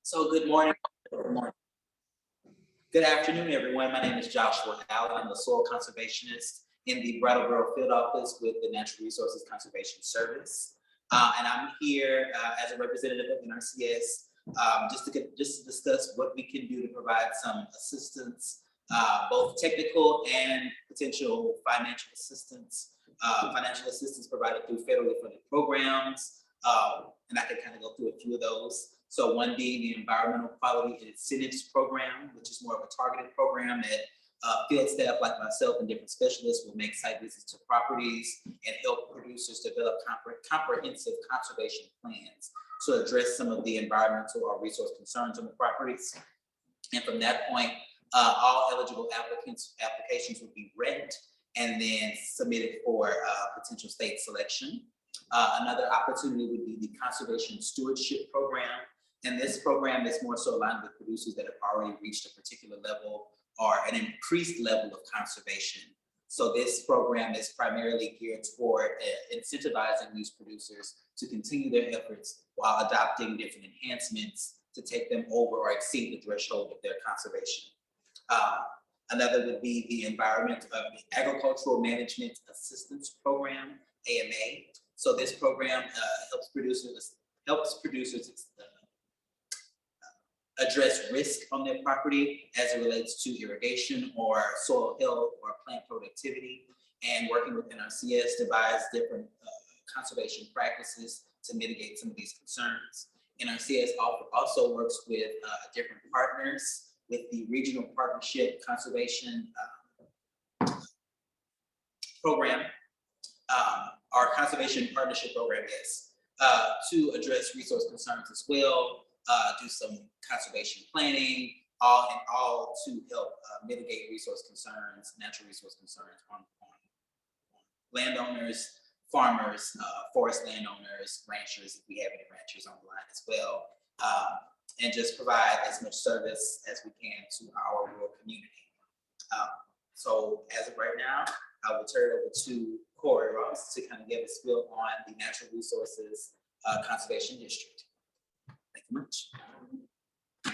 So good morning. Good morning. Good afternoon, everyone. My name is Joshua Allen. I'm the soil conservationist in the Brattleboro Field Office with the Natural Resources Conservation Service. And I'm here as a representative of NRCS just to discuss what we can do to provide some assistance, both technical and potential financial assistance. Financial assistance provided through federally funded programs. And I can kind of go through a few of those. So one being the Environmental Quality and Incentives Program, which is more of a targeted program that field staff like myself and different specialists will make site visits to properties and help producers develop comprehensive conservation plans to address some of the environmental or resource concerns on the properties. And from that point, all eligible applications would be read and then submitted for potential state selection. Another opportunity would be the Conservation Stewardship Program. And this program is more so aligned with producers that have already reached a particular level or an increased level of conservation. So this program is primarily geared toward incentivizing these producers to continue their efforts while adopting different enhancements to take them over or exceed the threshold of their conservation. Another would be the Agricultural Management Assistance Program, AMA. So this program helps producers address risk on their property as it relates to irrigation or soil health or plant productivity, and working with NRCS to devise different conservation practices to mitigate some of these concerns. NRCS also works with different partners with the Regional Partnership Conservation Program, our Conservation Partnership Program is to address resource concerns as well, do some conservation planning, all to help mitigate resource concerns, natural resource concerns on landowners, farmers, forest landowners, ranchers, if we have any ranchers on the line as well, and just provide as much service as we can to our rural community. So as of right now, I will turn it over to Corey Ross to kind of give a spiel on the Natural Resources Conservation District. Thank you much. I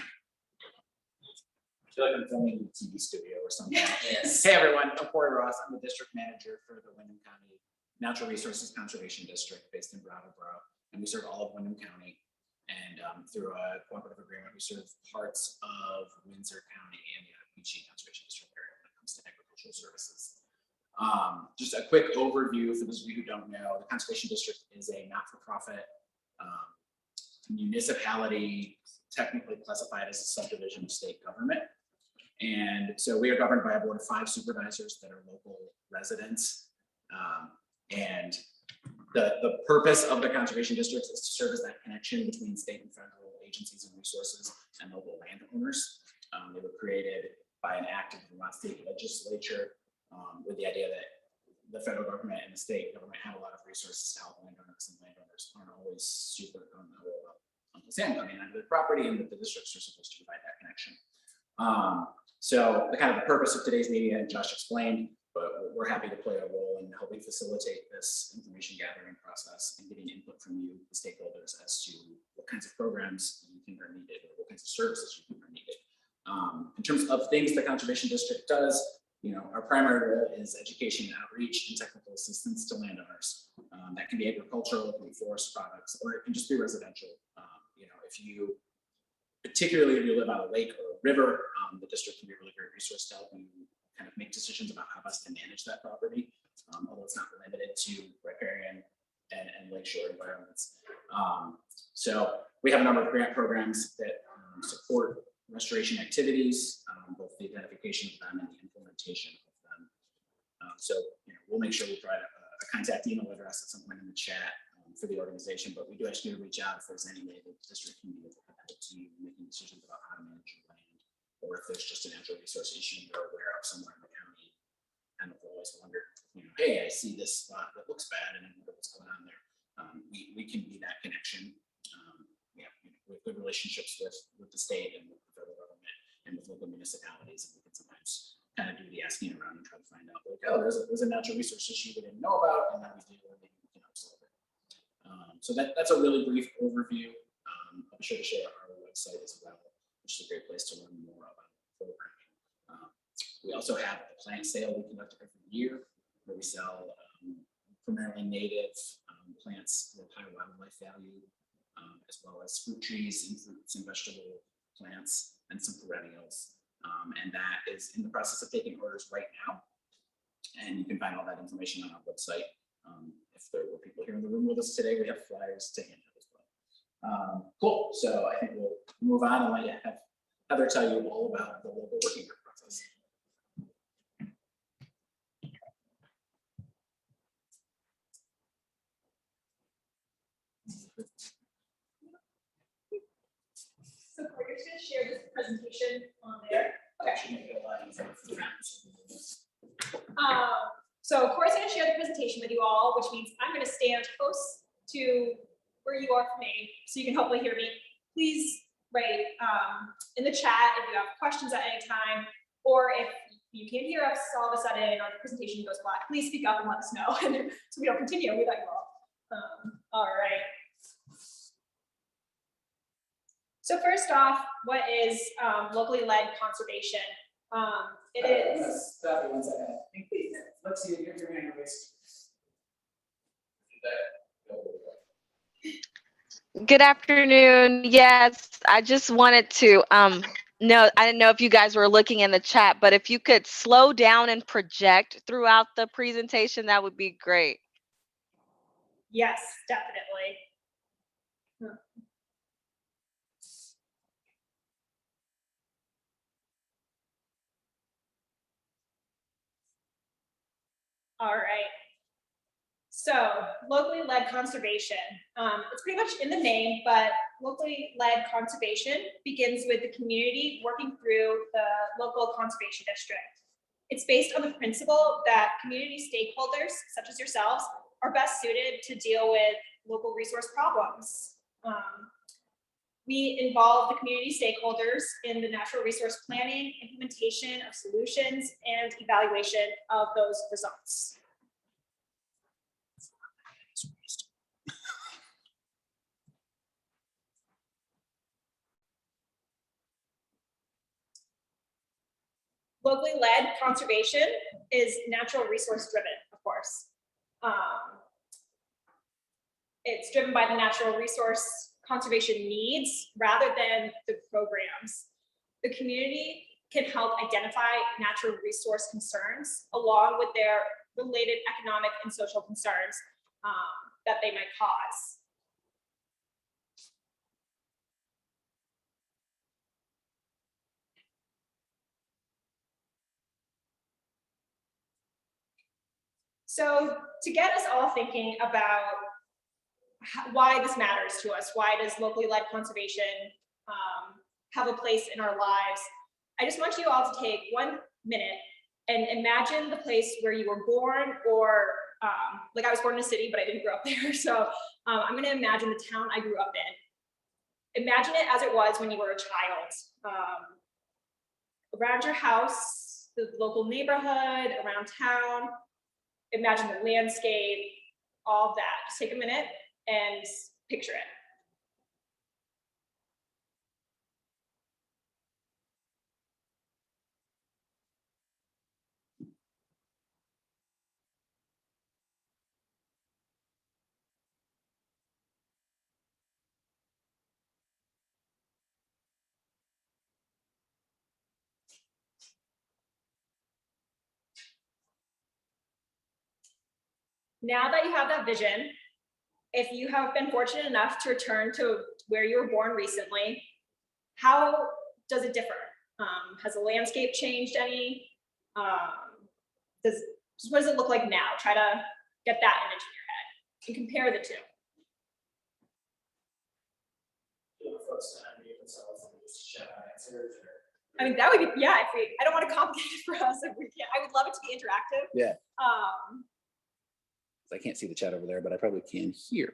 feel like I'm filming in a TV studio or something. Yes. Hey everyone, I'm Corey Ross. I'm the district manager for the Windham County Natural Resources Conservation District based in Brattleboro, and we serve all of Windham County. And through a cooperative agreement, we serve parts of Windsor County and the Peachy Conservation District area when it comes to agricultural services. Just a quick overview for those of you who don't know, the Conservation District is a not-for-profit municipality, technically classified as a subdivision of state government. And so we are governed by a board of 5 supervisors that are local residents. And the purpose of the conservation districts is to serve as that connection between state and federal agencies and resources and local landowners. They were created by an act of the Vermont State Legislature with the idea that the federal government and the state government have a lot of resources to help landowners, and landowners aren't always super comfortable about the sand coming onto their property, and that the districts are supposed to provide that connection. So the kind of the purpose of today's meeting, and Josh explained, but we're happy to play a role in helping facilitate this information gathering process and getting input from you, the stakeholders, as to what kinds of programs you think are needed or what kinds of services you think are needed. In terms of things the Conservation District does, our primary role is education and outreach and technical assistance to landowners. That can be agricultural, it can be forest products, or it can just be residential. Particularly if you live on a lake or a river, the district can be a really great resource to help you kind of make decisions about how best to manage that property, although it's not limited to riparian and lakeshore environments. So we have a number of grant programs that support restoration activities, both the identification of them and the implementation of them. We'll make sure we provide a contact email address at some point in the chat for the organization, but we do ask you to reach out if there's any way that the district can be able to help to you making decisions about how to manage your land, or if there's just a natural resource issue you're aware of somewhere in the county. Kind of always wonder, hey, I see this spot that looks bad, and I wonder what's going on there. We can be that connection. We have good relationships with the state and with the federal government and with local municipalities, and we can sometimes kind of do the asking around and try to find out, like, oh, there's a natural resource issue we didn't know about, and then we do, and maybe we can help solve it. So that's a really brief overview. I'm sure to share our website as well. place to learn more about the program. We also have a plant sale we conduct every year where we sell primarily native plants with high wildlife value, as well as fruit trees and fruits and vegetable plants and some perennials. And that is in the process of taking orders right now. And you can find all that information on our website. If there were people here in the room with us today, we have flyers to hand out as well. Cool. So I think we'll move on and let you have Heather tell you all about the local working group process. So Corey's going to share this presentation on there. Okay. So Corey's going to share the presentation with you all, which means I'm going to stand close to where you are from me, so you can hopefully hear me. Please write in the chat if you have questions at any time, or if you can't hear us all of a sudden or the presentation goes black, please speak up and let us know, so we don't continue without you all. All right. So first off, what is locally led conservation? It is. Stop it 1 second. Let's see your hand raised. Good afternoon. Yes, I just wanted to no, I didn't know if you guys were looking in the chat, but if you could slow down and project throughout the presentation, that would be great. Yes, definitely. All right. So locally led conservation, it's pretty much in the name, but locally led conservation begins with the community working through the local conservation district. It's based on the principle that community stakeholders, such as yourselves, are best suited to deal with local resource problems. We involve the community stakeholders in the natural resource planning, implementation of solutions, and evaluation of those results. Locally led conservation is natural resource driven, of course. It's driven by the natural resource conservation needs rather than the programs. The community can help identify natural resource concerns along with their related economic and social concerns that they might cause. So to get us all thinking about why this matters to us, why does locally led conservation have a place in our lives, I just want you all to take 1 minute and imagine the place where you were born, or like I was born in a city, but I didn't grow up there. So I'm going to imagine the town I grew up in. Imagine it as it was when you were a child. Around your house, the local neighborhood, around town. Imagine the landscape, all of that. Just take a minute and picture it. Now that you have that vision, if you have been fortunate enough to return to where you were born recently, how does it differ? Has the landscape changed any? What does it look like now? Try to get that image in your head and compare the two. I mean, that would be, yeah, I don't want to complicate it for us if we can. I would love it to be interactive. Yeah. I can't see the chat over there, but I probably can hear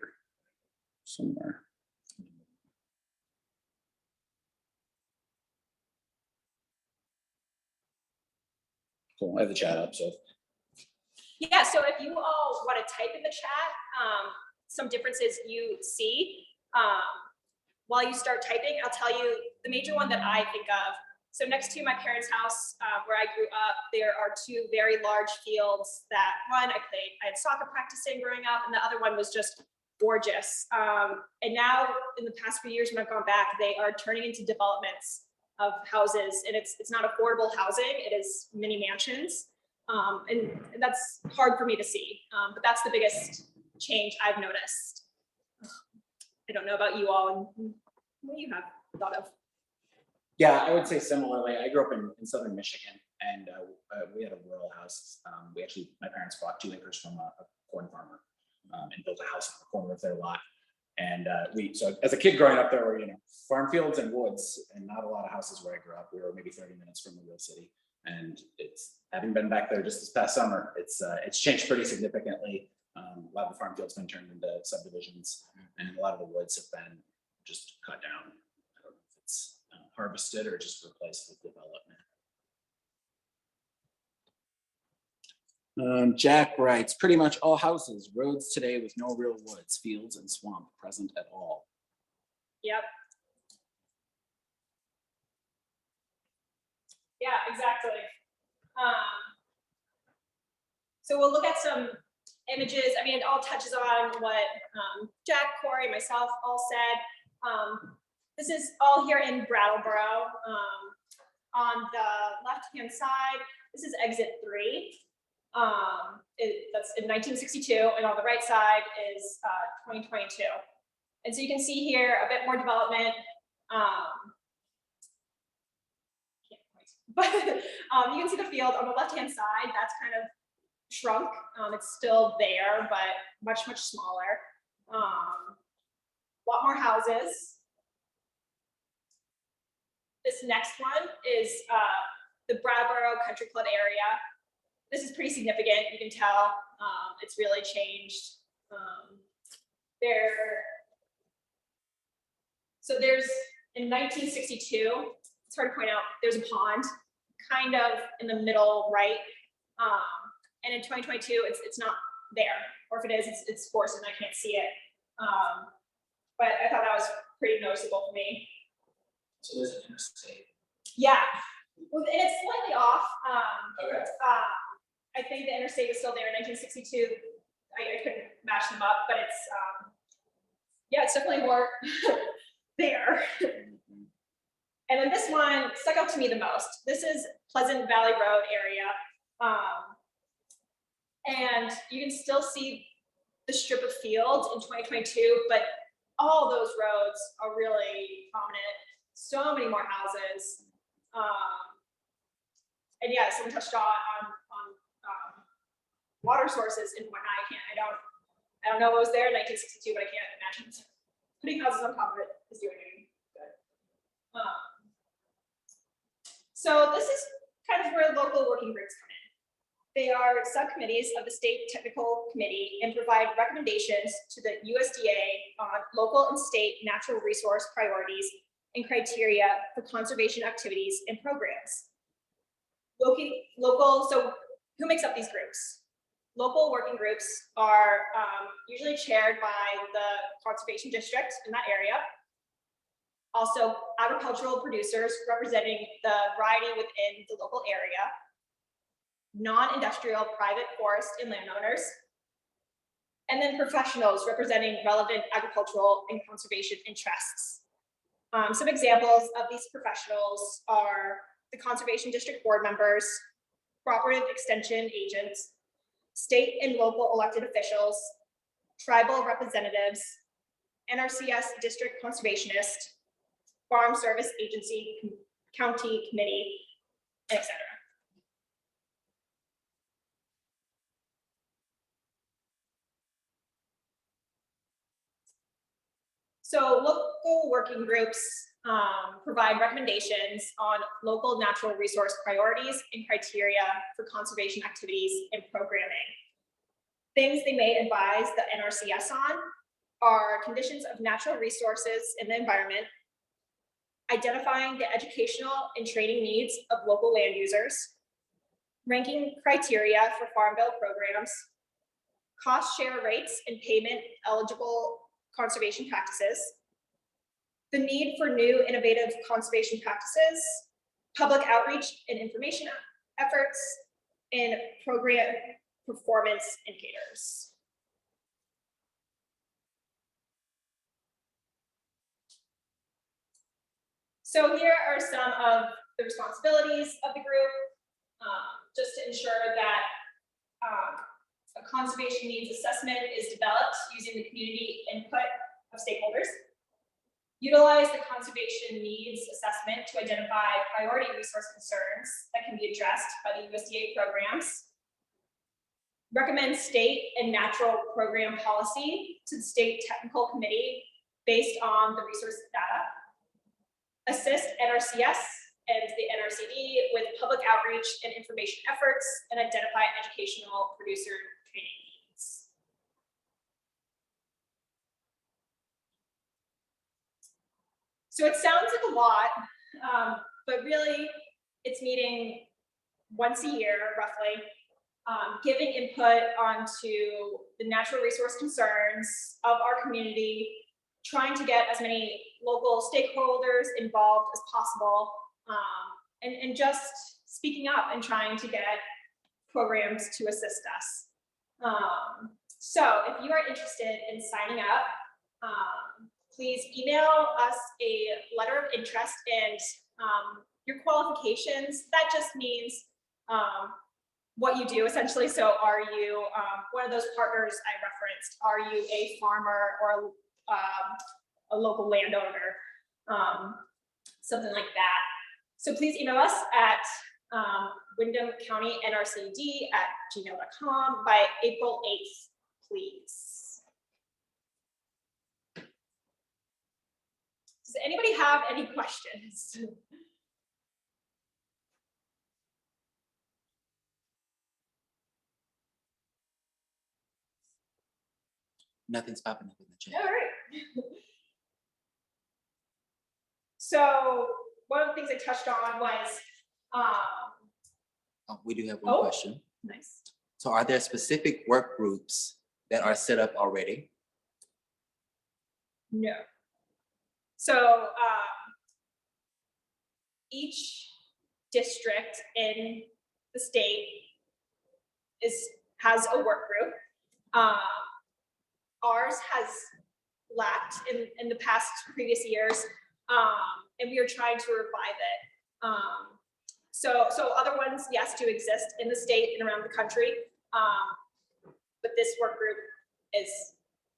somewhere. Cool, I have the chat up, so. Yeah, so if you all want to type in the chat some differences you see, while you start typing, I'll tell you the major one that I think of, so next to my parents' house, where I grew up, there are two very large fields that one I had soccer practice in growing up, and the other one was just gorgeous. And now in the past few years when I've gone back, they are turning into developments of houses, and it's not affordable housing, it is mini mansions. And that's hard for me to see, but that's the biggest change I've noticed. I don't know about you all and what you have thought of. Yeah, I would say similarly. I grew up in southern Michigan, and we had a rural house. My parents bought 2 acres from a corn farmer and built a house on the corner of their lot. And so as a kid growing up, there were, farm fields and woods, and not a lot of houses where I grew up. We were maybe 30 minutes from the real city. And it's, having been back there just this past summer, it's changed pretty significantly. A lot of the farm fields been turned into subdivisions, and a lot of the woods have been just cut down. I don't know if it's harvested or just replaced with development. Jack writes, pretty much all houses, roads today with no real woods, fields, and swamp present at all. Yep. Yeah, exactly. So we'll look at some images. I mean, it all touches on what Jack, Corey, myself all said. This is all here in Brattleboro. On the left-hand side, this is exit 3. That's in 1962, and on the right side is 2022. And so you can see here a bit more development. But you can see the field on the left-hand side, that's kind of shrunk. It's still there, but much, much smaller. A lot more houses. This next one is the Brattleboro Country Club area. This is pretty significant. You can tell it's really changed. So there's, in 1962, it's hard to point out, there's a pond kind of in the middle right. And in 2022, it's not there. Or if it is, it's forced and I can't see it. But I thought that was pretty noticeable for me. So there's an interstate. Yeah, well, and it's slightly off. Okay. I think the interstate was still there in 1962. I couldn't match them up, but it's, yeah, it's definitely more there. And then this one stuck out to me the most. This is Pleasant Valley Road area. And you can still see the strip of fields in 2022, but all those roads are really prominent. So many more houses. And yeah, someone touched on water sources in Windham County. I don't know what was there in 1962, but I can't imagine putting houses on top of it is doing anything good. So this is kind of where local working groups come in. They are subcommittees of the State Technical Committee and provide recommendations to the USDA on local and state natural resource priorities and criteria for conservation activities and programs. So who makes up these groups? Local working groups are usually chaired by the conservation district in that area. Also, agricultural producers representing the variety within the local area, non-industrial private forest and landowners, and then professionals representing relevant agricultural and conservation interests. Some examples of these professionals are the Conservation District board members, cooperative extension agents, state and local elected officials, tribal representatives, NRCS district conservationist, farm service agency, county committee, etc. So local working groups provide recommendations on local natural resource priorities and criteria for conservation activities and programming. Things they may advise the NRCS on are conditions of natural resources in the environment, identifying the educational and training needs of local land users, ranking criteria for Farm Bill programs, cost share rates and payment eligible conservation practices, the need for new innovative conservation practices, public outreach and information efforts, and program performance indicators. So here are some of the responsibilities of the group, just to ensure that a conservation needs assessment is developed using the community input of stakeholders. Utilize the conservation needs assessment to identify priority resource concerns that can be addressed by the USDA programs. Recommend state and natural program policy to the state technical committee based on the resource data. Assist NRCS and the NRCD with public outreach and information efforts, and identify educational producer training needs. So it sounds like a lot, but really it's meeting once a year, roughly, giving input onto the natural resource concerns of our community, trying to get as many local stakeholders involved as possible, and just speaking up and trying to get programs to assist us. So if you are interested in signing up, please email us a letter of interest and your qualifications. That just means what you do essentially. So are you one of those partners I referenced? Are you a farmer or a local landowner? Something like that. So please email us at Windham County NRCD@gmail.com by April 8th, please. Does anybody have any questions? Nothing's popping up in the chat. All right. So one of the things I touched on was, Oh, we do have one question. nice. So are there specific work groups that are set up already? No. So each district in the state has a work group. Ours has lacked in the past previous years, and we are trying to revive it. So other ones, yes, do exist in the state and around the country, but this work group is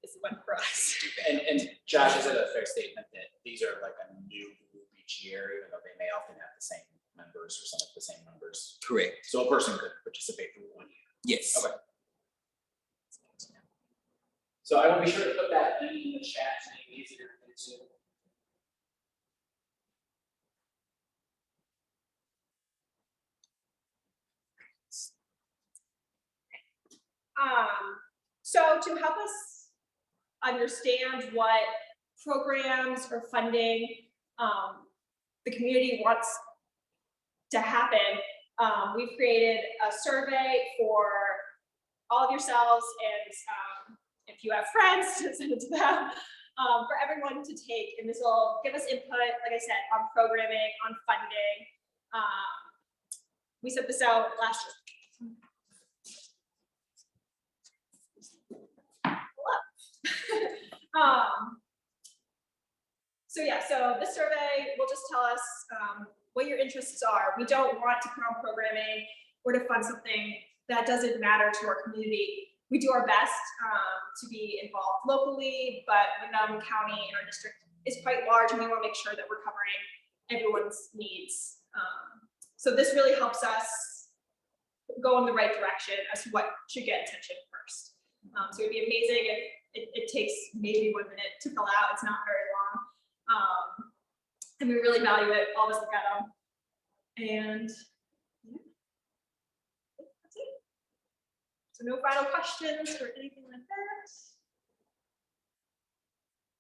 the one for us. And Josh, is it a fair statement that these are like a new group each year, even though they may often have the same members or some of the same members? Correct. So a person could participate for 1 year. Yes. Okay. So I will be sure to put that in the chat to make it easier to get to. So to help us understand what programs or funding the community wants to happen, we've created a survey for all of yourselves, and if you have friends, to send it to them, for everyone to take. And this will give us input, like I said, on programming, on funding. We sent this out last year. So yeah, so this survey will just tell us what your interests are. We don't want to put on programming or to fund something that doesn't matter to our community. We do our best to be involved locally, but Windham County and our district is quite large, and we want to make sure that we're covering everyone's needs. So this really helps us go in the right direction as to what should get attention first. So it'd be amazing if it takes maybe 1 minute to fill out. It's not very long. And we really value it. All of us look at them. And yeah, that's it. So no final questions or anything like that.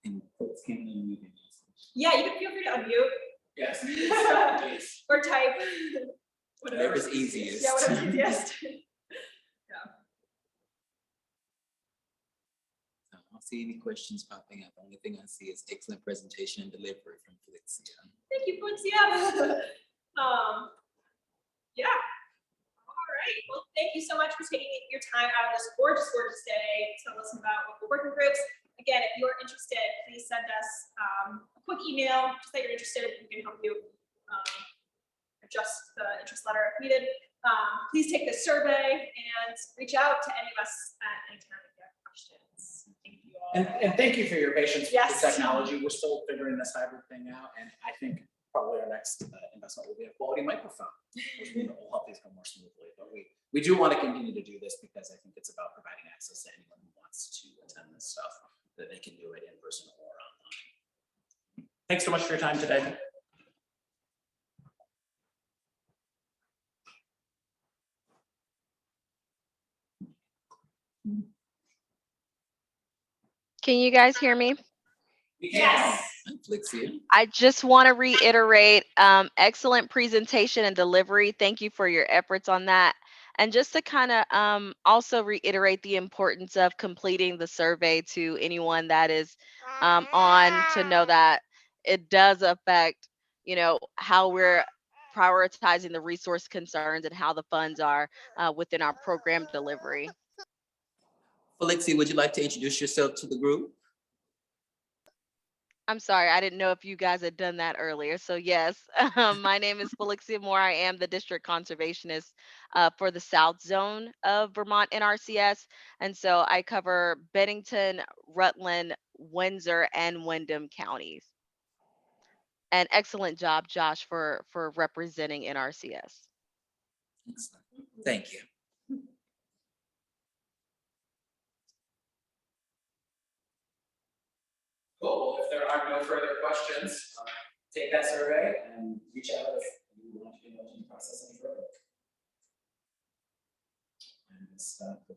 And folks can unmute and ask questions. Yeah, you can feel free to unmute. Yes. Please. Or type. Whatever's easiest. Yeah, whatever's easiest. I don't see see any questions popping up. The only thing I see is excellent presentation and delivery from Felixia. Thank you, Felixia. Yeah. All right. Well, thank you so much for taking your time out of this gorgeous, gorgeous day to tell us about local working groups. Again, if you're interested, please send us a quick email, just that you're interested. We can help you adjust the interest letter if needed. Please take this survey and reach out to any of us at any time if you have questions. Thank you all. And thank you for your patience with Yes. the technology. We're still figuring this hybrid thing out, and I think probably our next investment will be a quality microphone, which will help these go more smoothly. But we do want to continue to do this because I think it's about providing access to anyone who wants to attend this stuff, that they can do it in person or online. Thanks so much for your time today. Can you guys hear me? Yes. I'm Felixia. I just want to reiterate, excellent presentation and delivery. Thank you for your efforts on that. And just to kind of also reiterate the importance of completing the survey to anyone that is on, to know that it does affect, how we're prioritizing the resource concerns and how the funds are within our program delivery. Felixia, would you like to introduce yourself to the group? I'm sorry, I didn't know if you guys had done that earlier. So yes, my name is Felixia Moore. I am the district conservationist for the South Zone of Vermont NRCS. And so I cover Bennington, Rutland, Windsor, and Windham counties. And excellent job, Josh, for representing NRCS. Excellent. Thank you. Cool. Well, if there are no further questions, take that survey and reach out if you want to be able to process any further. And stop the